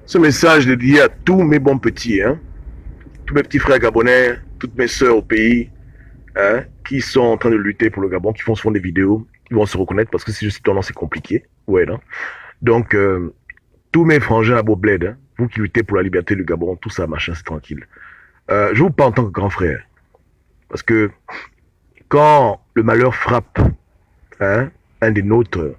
Ce message est dédié à tous mes bons petits, hein, tous mes petits frères gabonais, toutes mes sœurs au pays, hein, qui sont en train de lutter pour le Gabon, qui font souvent des vidéos, qui vont se reconnaître parce que si je suis ton nom, c'est compliqué. Ouais, non? Donc, tous mes frangins à Bobled, hein, vous qui luttez pour la liberté du Gabon, tout ça, machin, c'est tranquille. Je vous parle en tant que grand frère. Parce que quand le malheur frappe, hein, un des nôtres,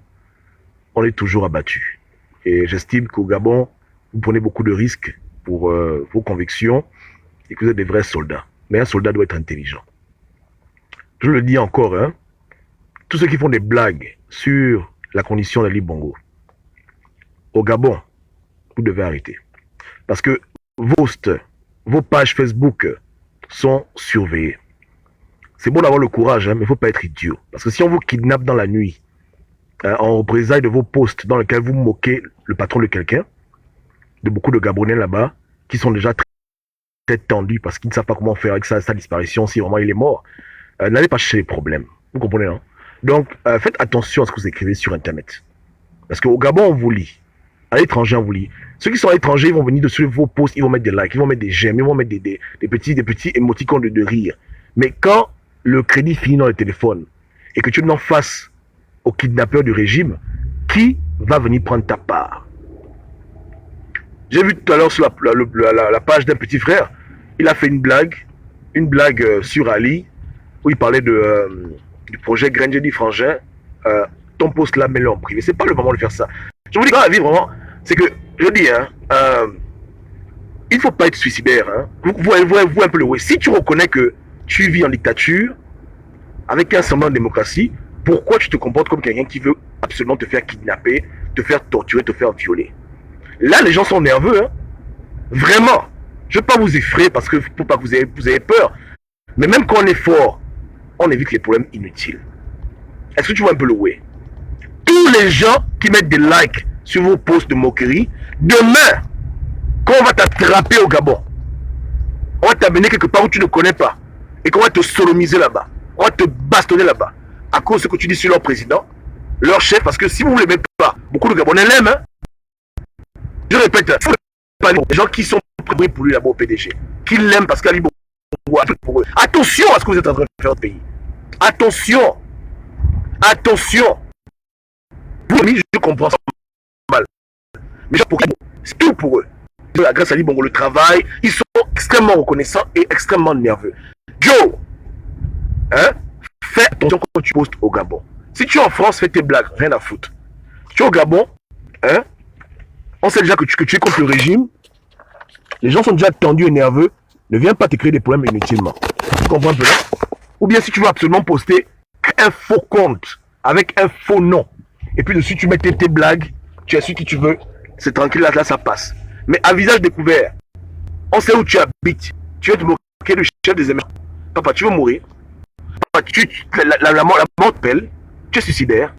on est toujours abattu. Et j'estime qu'au Gabon, vous prenez beaucoup de risques pour vos convictions et que vous êtes des vrais soldats. Mais un soldat doit être intelligent. Je le dis encore, hein, tous ceux qui font des blagues sur la condition d'Ali Bongo, au Gabon, vous devez arrêter. Parce que vos posts, vos pages Facebook sont surveillées. C'est bon d'avoir le courage, hein, mais il ne faut pas être idiot. Parce que si on vous kidnappe dans la nuit, hein, en représailles de vos posts dans lesquels vous moquez le patron de quelqu'un, de beaucoup de Gabonais là-bas, qui sont déjà très tendus parce qu'ils ne savent pas comment faire avec sa disparition, si vraiment il est mort, n'allez pas chercher les problèmes. Vous comprenez, hein? Donc, faites attention à ce que vous écrivez sur Internet. Parce qu'au Gabon, on vous lit. À l'étranger, on vous lit. Ceux qui sont à l'étranger, ils vont venir dessus vos posts, ils vont mettre des likes, ils vont mettre des j'aime, ils vont mettre des petits émoticônes de rire. Mais quand le crédit finit dans le téléphone et que tu n'en fasses au kidnappeur du régime, qui va venir prendre ta part? J'ai vu tout à l'heure sur la page d'un petit frère, il a fait une blague sur Ali, où il parlait du projet Grandjedi Frangin. Ton poste là, mets-le en privé. C'est pas le moment de faire ça. Je vous dis, dans la vie, vraiment, c'est que, je dis, hein, il faut pas être suicidaire. Hein. Vous un peu le way. Si tu reconnais que tu vis en dictature, avec un semblant de démocratie, pourquoi tu te comportes comme quelqu'un qui veut absolument te faire kidnapper, te faire torturer, te faire violer? Là, les gens sont nerveux. Hein. Vraiment. Je ne veux pas vous effrayer parce que pour pas que vous ayez peur. Mais même quand on est fort, on évite les problèmes inutiles. Est-ce que tu vois un peu le way? Tous les gens qui mettent des likes sur vos posts de moquerie, demain, quand on va t'attraper au Gabon, on va t'amener quelque part où tu ne connais pas et qu'on va te sodomiser là-bas, on va te bastonner là-bas à cause de ce que tu dis sur leur président, leur chef, parce que si vous ne l'aimez pas, beaucoup de Gabonais l'aiment. Hein? Je répète, les gens qui sont prêts pour lui là-bas au PDG, qui l'aiment parce qu'Ali Bongo a tout pour eux. Attention à ce que vous êtes en train de faire au pays. Attention. Attention. Pour lui, je comprends ça mal. Mais c'est tout pour eux. Grâce à Ali Bongo, le travail, ils sont extrêmement reconnaissants et extrêmement nerveux. Joe, hein, fais attention quand tu postes au Gabon. Si tu es en France, fais tes blagues, rien à foutre. Tu es au Gabon, hein, on sait déjà que tu es contre le régime. Les gens sont déjà tendus et nerveux. Ne viens pas te créer des problèmes inutilement. Tu comprends un peu là? Ou bien si tu veux absolument poster un faux compte avec un faux nom. Et puis dessus tu mets tes blagues. Tu es su qui tu veux. C'est tranquille, là ça passe. Mais à visage découvert, on sait où tu habites. Tu veux te moquer du chef des émeutes. Papa, tu veux mourir. Papa, la mort te pèle. Tu es suicidaire.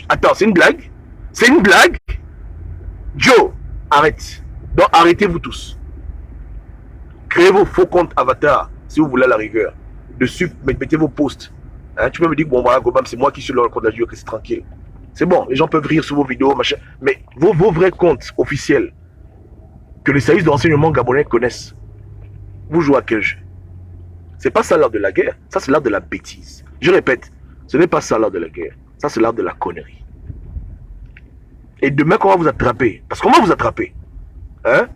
Attends, c'est une blague? C'est une blague? Joe, arrête. Donc arrêtez-vous tous. Créez vos faux comptes avatar si vous voulez à la rigueur. Dessus, mettez vos posts. Hein, tu peux me dire, bon voilà, Gobam, c'est moi qui suis le compte d'adieu, que c'est tranquille. C'est bon, les gens peuvent rire sur vos vidéos, machin. Mais vos vrais comptes officiels, que les services de renseignement gabonais connaissent, vous jouez à quel jeu? C'est pas ça l'art de la guerre, ça c'est l'art de la bêtise. Je répète, ce n'est pas ça l'art de la guerre, ça c'est l'art de la connerie. Et demain, qu'on va vous attraper, parce qu'on va vous attraper, hein?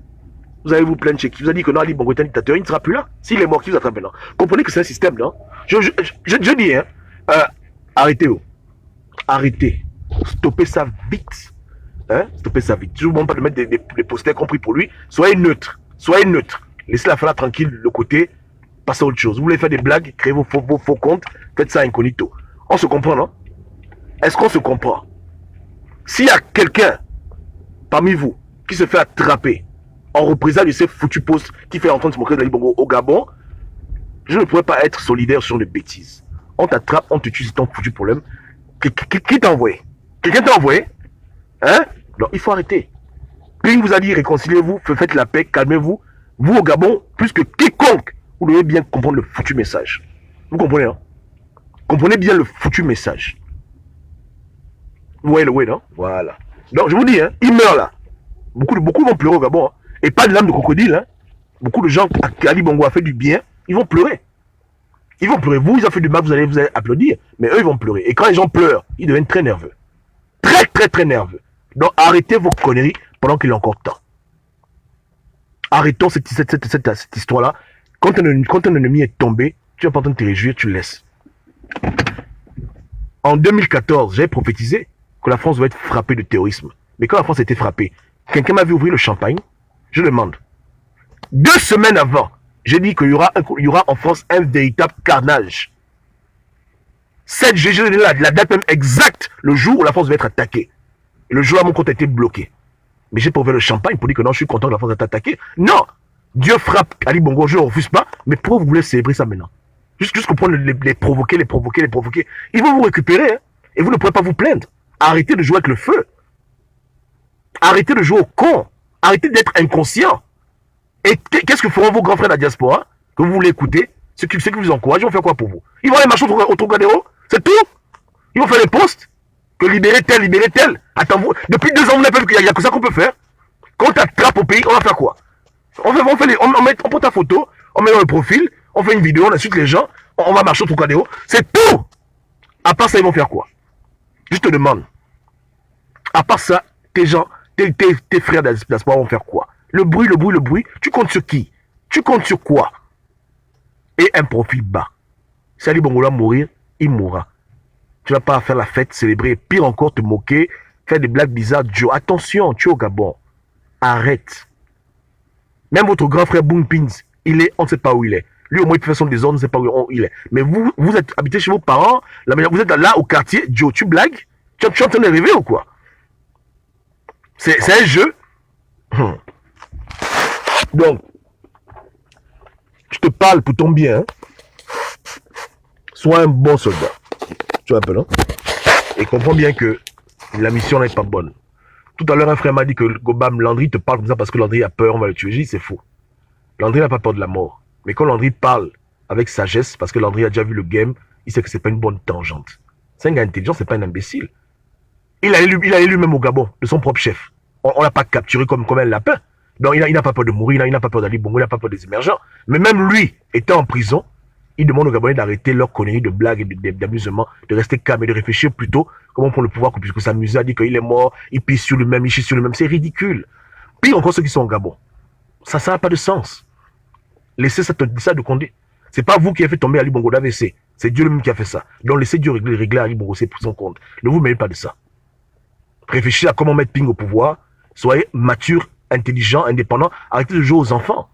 Vous allez vous plaindre chez qui? Vous avez dit que non, Ali Bongo est un dictateur, il ne sera plus là. S'il est mort, qui vous attrape maintenant? Comprenez que c'est un système, non? Je dis, hein, arrêtez, oh. Arrêtez. Stoppez ça vite. Hein? Stoppez ça vite. Je ne vous demande pas de mettre des posters compris pour lui. Soyez neutre. Soyez neutre. Laissez la femme tranquille, le côté. Passez à autre chose. Vous voulez faire des blagues, créez vos faux comptes, faites ça incognito. On se comprend, non? Est-ce qu'on se comprend? S'il y a quelqu'un parmi vous qui se fait attraper en représailles de ces foutus postes qui fait entendre se moquer d'Ali Bongo au Gabon, je ne pourrais pas être solidaire sur des bêtises. On t'attrape, on te tue, c'est ton foutu problème. Qui t'a envoyé? Quelqu'un t'a envoyé? Hein? Non, il faut arrêter. Ping vous a dit réconciliez-vous, faites la paix, calmez-vous. Vous au Gabon, plus que quiconque, vous devez bien comprendre le foutu message. Vous comprenez, hein? Comprenez bien le foutu message. Vous voyez le way, non? Voilà. Donc, je vous dis, hein, il meurt là. Beaucoup vont pleurer au Gabon. Hein. Et pas de l'âme de crocodile. Hein. Beaucoup de gens, Ali Bongo a fait du bien, ils vont pleurer. Ils vont pleurer. Vous, ils ont fait du mal, vous allez applaudir. Mais eux, ils vont pleurer. Et quand les gens pleurent, ils deviennent très nerveux. Très nerveux. Donc, arrêtez vos conneries pendant qu'il est encore temps. Arrêtons cette histoire-là. Quand un ennemi est tombé, tu vas pas en train de te réjouir, tu le laisses. En 2014, j'ai prophétisé que la France va être frappée de terrorisme. Mais quand la France a été frappée, quelqu'un m'a vu ouvrir le champagne, je demande. 2 semaines avant, j'ai dit qu'il y aura en France un véritable carnage. 7 juillet, j'ai donné la date même exacte, le jour où la France va être attaquée. Et le jour-là, mon compte a été bloqué. Mais j'ai pas ouvert le champagne pour dire que non, je suis content que la France ait attaqué. Non, Dieu frappe Ali Bongo, je ne refuse pas. Mais pourquoi vous voulez célébrer ça maintenant? Juste comprendre les provoquer. Ils vont vous récupérer. Hein, et vous ne pourrez pas vous plaindre. Arrêtez de jouer avec le feu. Arrêtez de jouer au con. Arrêtez d'être inconscient. Et qu'est-ce que feront vos grands frères de la diaspora que vous voulez écouter? Ceux qui vous encouragent, ils vont faire quoi pour vous? Ils vont aller marcher au Trocadéro? C'est tout? Ils vont faire des posts? Que libérer tel. Attends, vous, depuis 2 ans, vous n'avez pas vu qu'il y a que ça qu'on peut faire. Quand on t'attrape au pays, on va faire quoi? On prend ta photo, on met dans le profil, on fait une vidéo, on insulte les gens, on va marcher au Trocadéro. C'est tout! À part ça, ils vont faire quoi? Je te demande. À part ça, tes frères de la diaspora vont faire quoi? Le bruit. Tu comptes sur qui? Tu comptes sur quoi? Et un profil bas. Si Ali Bongo va mourir, il mourra. Tu vas pas faire la fête, célébrer, pire encore, te moquer, faire des blagues bizarres. Joe, attention, tu es au Gabon. Arrête. Même votre grand frère Boom Pins, on ne sait pas où il est. Lui, au moins, il peut faire son désordre, on ne sait pas où il est. Mais vous êtes habité chez vos parents, vous êtes là au quartier. Joe, tu blagues? Tu es en train de rêver ou quoi? C'est un jeu. Donc, je te parle pour ton bien. Hein. Sois un bon soldat. Tu vois un peu, non? Et comprends bien que la mission n'est pas bonne. Tout à l'heure, un frère m'a dit que Gobam, Landry te parle comme ça parce que Landry a peur, on va le tuer. J'ai dit, c'est faux. Landry n'a pas peur de la mort. Mais quand Landry parle avec sagesse, parce que Landry a déjà vu le game, il sait que c'est pas une bonne tangente. C'est un gars intelligent, c'est pas un imbécile. Il a élu même au Gabon, de son propre chef. On l'a pas capturé comme un lapin. Donc il n'a pas peur de mourir, il n'a pas peur d'Ali Bongo, il n'a pas peur des émergents. Mais même lui, étant en prison, il demande aux Gabonais d'arrêter leur conneries de blagues et d'amusement, de rester calme et de réfléchir plutôt comment prendre le pouvoir, puisque s'amuser à dire qu'il est mort, il pisse sur lui-même, il chie sur lui-même. C'est ridicule. Pire encore ceux qui sont au Gabon. Ça n'a pas de sens. Laissez ça de compter. C'est pas vous qui avez fait tomber Ali Bongo d'AVC. C'est Dieu lui-même qui a fait ça. Donc laissez Dieu régler Ali Bongo, c'est pour son compte. Ne vous mêlez pas de ça. Réfléchissez à comment mettre Ping au pouvoir. Soyez mature, intelligent, indépendant. Arrêtez de jouer aux enfants.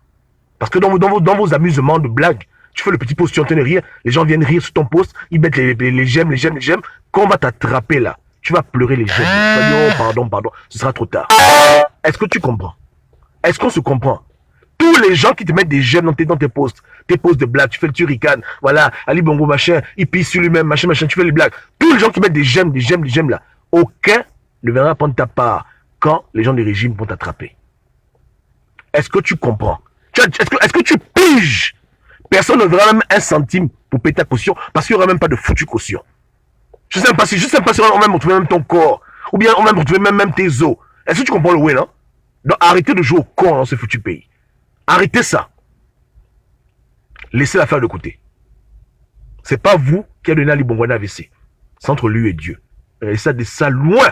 Parce que dans vos amusements de blagues, tu fais le petit post, tu es en train de rire, les gens viennent rire sur ton post, ils mettent les j'aime. Quand on va t'attraper là, tu vas pleurer les j'aime. Tu vas dire, oh, pardon, ce sera trop tard. Est-ce que tu comprends? Est-ce qu'on se comprend? Tous les gens qui te mettent des j'aime dans tes posts de blagues, tu fais le turrican, voilà, Ali Bongo machin, il pisse sur lui-même, machin, tu fais les blagues. Tous les gens qui mettent des j'aime là, aucun ne viendra prendre ta part quand les gens du régime vont t'attraper. Est-ce que tu comprends? Est-ce que tu piges? Personne ne verra même 1 centime pour payer ta caution parce qu'il n'y aura même pas de foutu caution. Je ne sais pas si on va même retrouver même ton corps ou bien on va même retrouver même tes os. Est-ce que tu comprends le way, non? Donc arrêtez de jouer au con dans ce foutu pays. Arrêtez ça. Laissez l'affaire de côté. C'est pas vous qui avez donné Ali Bongo un AVC. C'est entre lui et Dieu. Laissez ça loin.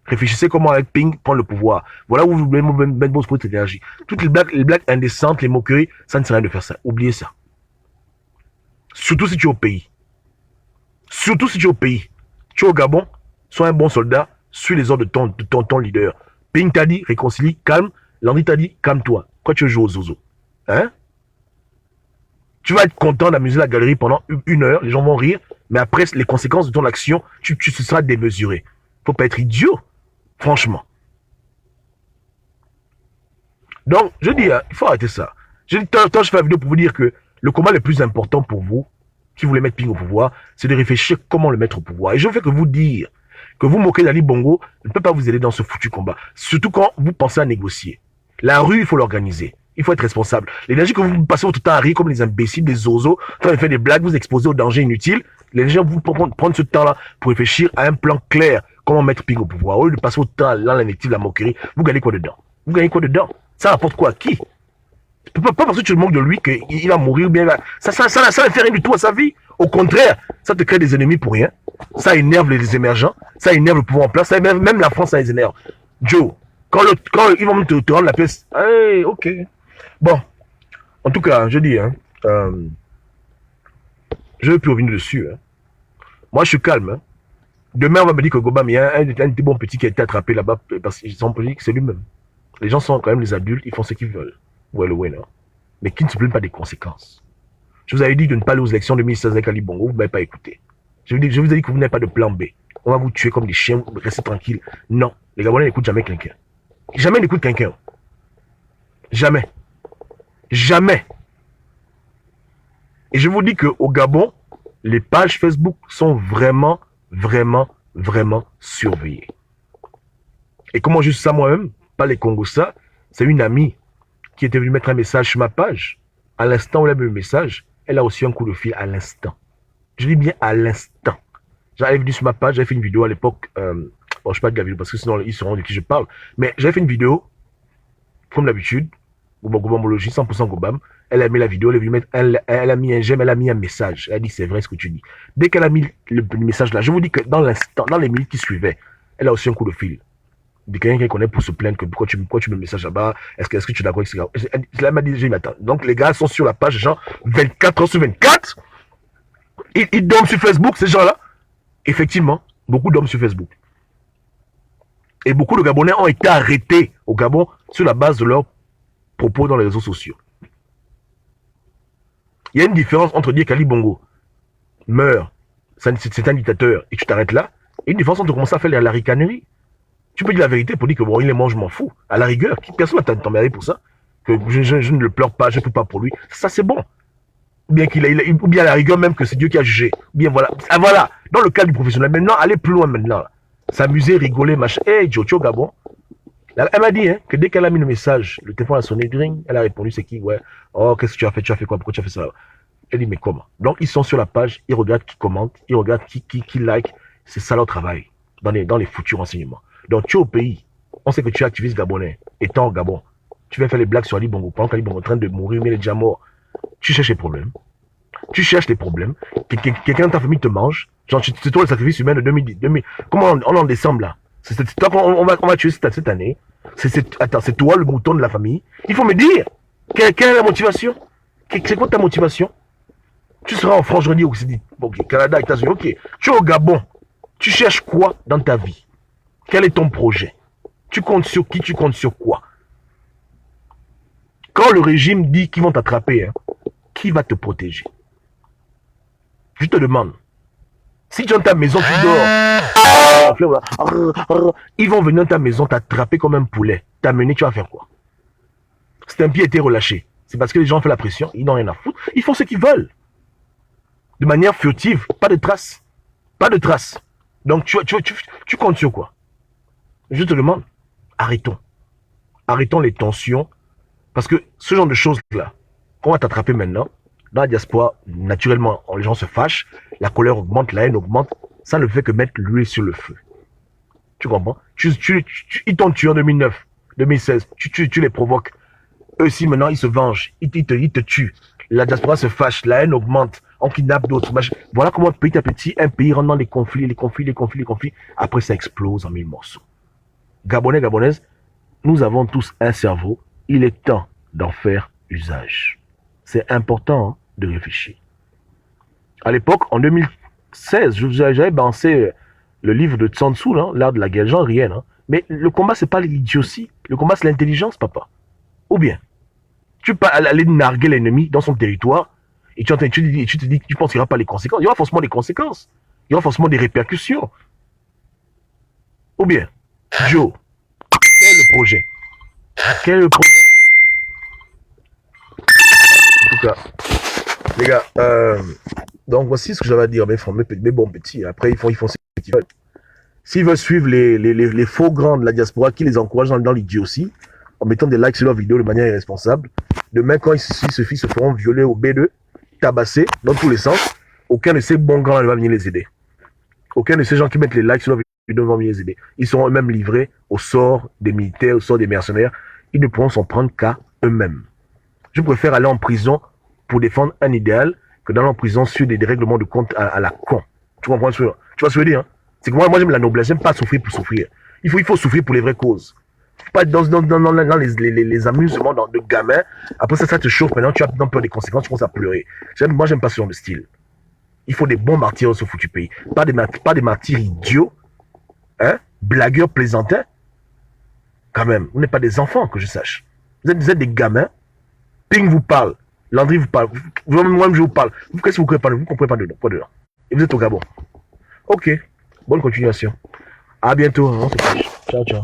Réfléchissez comment avec Ping prendre le pouvoir. Voilà où vous voulez mettre votre énergie. Toutes les blagues indécentes, les moqueries, ça ne sert à rien de faire ça. Oubliez ça. Surtout si tu es au pays. Surtout si tu es au pays. Tu es au Gabon, sois un bon soldat, suis les ordres de ton leader. Ping t'a dit, réconcilie, calme. Landry t'a dit, calme-toi. Quoi tu veux jouer aux zozo? Hein? Tu vas être content d'amuser la galerie pendant 1 heure, les gens vont rire, mais après, les conséquences de ton action, tu seras démesuré. Faut pas être idiot. Franchement. Donc, je dis, il faut arrêter ça. Je fais la vidéo pour vous dire que le combat le plus important pour vous, si vous voulez mettre Ping au pouvoir, c'est de réfléchir comment le mettre au pouvoir. Et je ne fais que vous dire que vous moquez d'Ali Bongo ne peut pas vous aider dans ce foutu combat. Surtout quand vous pensez à négocier. La rue, il faut l'organiser. Il faut être responsable. L'énergie que vous passez votre temps à rire comme des imbéciles, des zozos, en train de faire des blagues, vous exposer aux dangers inutiles, les gens vous prendre ce temps-là pour réfléchir à un plan clair. comment mettre Ping au pouvoir. Au lieu de passer autant dans l'invective, la moquerie, vous gagnez quoi dedans? Vous gagnez quoi dedans? Ça rapporte quoi à qui? Pas parce que tu te moques de lui qu'il va mourir ou bien ça ne fait rien du tout à sa vie. Au contraire, ça te crée des ennemis pour rien. Ça énerve les émergents, ça énerve le pouvoir en place, ça énerve, même la France, ça les énerve. Joe, quand ils vont te rendre la pièce, hey, ok. Bon, en tout cas, je dis, hein, je ne veux plus revenir dessus. Hein. Moi, je suis calme. Hein. Demain, on va me dire que Gobam, il y a un des bons petits qui a été attrapé là-bas parce qu'ils sont politiques, c'est lui-même. Les gens sont quand même les adultes, ils font ce qu'ils veulent. Ouais, le winner. Mais qui ne se plaignent pas des conséquences. Je vous avais dit de ne pas aller aux élections de 2016 avec Ali Bongo, vous ne m'avez pas écouté. Je vous ai dit que vous n'avez pas de plan B. On va vous tuer comme des chiens, restez tranquille. Non, les Gabonais n'écoutent jamais quelqu'un. Jamais n'écoutent quelqu'un. Jamais. Jamais. Et je vous dis qu'au Gabon, les pages Facebook sont vraiment, vraiment, vraiment surveillées. Et comment juste ça moi-même, pas les Congos ça, c'est une amie qui était venue mettre un message sur ma page. À l'instant où elle a mis le message, elle a reçu un coup de fil à l'instant. Je dis bien à l'instant. J'avais venu sur ma page, j'avais fait une vidéo à l'époque. Bon, je ne sais pas de la vidéo parce que sinon ils sauront de qui je parle. Mais j'avais fait une vidéo, comme d'habitude, Gobamologie, 100% Gobam. Elle a mis la vidéo, elle a mis un j'aime, elle a mis un message. Elle a dit c'est vrai ce que tu dis. Dès qu'elle a mis le message là, je vous dis que dans l'instant, dans les minutes qui suivaient, elle a reçu un coup de fil. De quelqu'un qui connaît pour se plaindre que pourquoi tu mets le message là-bas, est-ce que tu es d'accord avec ça? Elle m'a dit, j'ai dit, attends. Donc les gars sont sur la page, genre 24 heures sur 24. Ils dorment sur Facebook, ces gens-là. Effectivement, beaucoup dorment sur Facebook. Et beaucoup de Gabonais ont été arrêtés au Gabon sur la base de leurs propos dans les réseaux sociaux. Il y a une différence entre dire qu'Ali Bongo meurt, c'est un dictateur, et tu t'arrêtes là, et une différence entre commencer à faire la ricanerie. Tu peux dire la vérité pour dire que bon, il est mort, je m'en fous. À la rigueur, personne ne t'emmerdé pour ça. Que je ne le pleure pas, je ne peux pas pour lui. Ça, c'est bon. Ou bien, ou bien à la rigueur même que c'est Dieu qui a jugé. Ou bien voilà. Ah, voilà. Dans le cas du professionnel. Maintenant, allez plus loin maintenant. S'amuser, rigoler, machin. Hey, Jojo Gabon. Elle m'a dit hein, que dès qu'elle a mis le message, le téléphone a sonné, dring, elle a répondu, c'est qui? Ouais. Oh, qu'est-ce que tu as fait? Tu as fait quoi? Pourquoi tu as fait ça? Elle dit, mais comment? Donc, ils sont sur la page, ils regardent qui commente, ils regardent qui like. C'est ça leur travail dans les futurs renseignements. Donc, tu es au pays, on sait que tu es activiste gabonais, étant au Gabon. Tu viens faire les blagues sur Ali Bongo, pendant qu'Ali Bongo est en train de mourir, mais il est déjà mort. Tu cherches les problèmes. Tu cherches les problèmes. Quelqu'un de ta famille te mange. Genre, c'est toi le sacrifice humain de 2010. Comment on est en décembre là? C'est toi qu'on va tuer cette année. Attends, c'est toi le mouton de la famille. Il faut me dire, quelle est la motivation? C'est quoi ta motivation? Tu seras en France, je dis, ok, Canada, États-Unis, ok. Tu es au Gabon. Tu cherches quoi dans ta vie? Quel est ton projet? Tu comptes sur qui? Tu comptes sur quoi? Quand le régime dit qu'ils vont t'attraper, hein, qui va te protéger? Je te demande. Si tu es dans ta maison, tu dors. Ils vont venir dans ta maison t'attraper comme un poulet. T'amener, tu vas faire quoi? C'est un pied été relâché. C'est parce que les gens font la pression, ils n'ont rien à foutre. Ils font ce qu'ils veulent. De manière furtive, pas de traces. Pas de traces. Donc tu comptes sur quoi? Je te demande, arrêtons. Arrêtons les tensions. Parce que ce genre de choses-là, qu'on va t'attraper maintenant, dans la diaspora, naturellement, les gens se fâchent, la colère augmente, la haine augmente. Ça ne fait que mettre l'huile sur le feu. Tu comprends? Ils t'ont tué en 2009, 2016. Tu les provoques. Eux aussi, maintenant, ils se vengent. Ils te tuent. La diaspora se fâche, la haine augmente. On kidnappe d'autres. Voilà comment petit à petit, un pays rentre dans les conflits. Après, ça explose en mille morceaux. Gabonais, Gabonaises, nous avons tous un cerveau. Il est temps d'en faire usage. C'est important hein, de réfléchir. À l'époque, en 2016, j'avais balancé le livre de Tsun Tzu, l'art de la guerre. J'en riais. Hein. Mais le combat, c'est pas l'idiotie. Le combat, c'est l'intelligence, papa. Ou bien, tu peux aller narguer l'ennemi dans son territoire et tu te dis, tu penses qu'il n'y aura pas les conséquences. Il y aura forcément des conséquences. Il y aura forcément des répercussions. Ou bien, Joe, quel est le projet? Quel est le projet? En tout cas, les gars, donc voici ce que j'avais à dire, mes bons petits. Après, ils font ce qu'ils veulent. S'ils veulent suivre les faux grands de la diaspora qui les encouragent dans l'idiotie, en mettant des likes sur leurs vidéos de manière irresponsable, demain, quand ils se feront violer au B2, tabasser dans tous les sens, aucun de ces bons grands ne va venir les aider. Aucun de ces gens qui mettent les likes sur leurs vidéos ils devront mieux les aider. Ils seront eux-mêmes livrés au sort des militaires, au sort des mercenaires. Ils ne pourront s'en prendre qu'à eux-mêmes. Je préfère aller en prison pour défendre un idéal que d'aller en prison sur des règlements de compte à la con. Tu comprends ce que je veux dire, hein? C'est que moi j'aime la noblesse, j'aime pas souffrir pour souffrir. Il faut souffrir pour les vraies causes. Faut pas être dans les amusements de gamins. Après ça te chauffe. Maintenant, tu as peur des conséquences, tu commences à pleurer. Moi, j'aime pas ce genre de style. Il faut des bons martyrs dans ce foutu pays. Pas des martyrs idiots, hein, blagueurs, plaisantins. Quand même, vous n'êtes pas des enfants, que je sache. Vous êtes des gamins. Ping vous parle. Landry vous parle. Moi-même, je vous parle. Qu'est-ce que vous comprenez pas? Vous comprenez pas dedans. Et vous êtes au Gabon. Ok. Bonne continuation. À bientôt. On se touche. Ciao, ciao.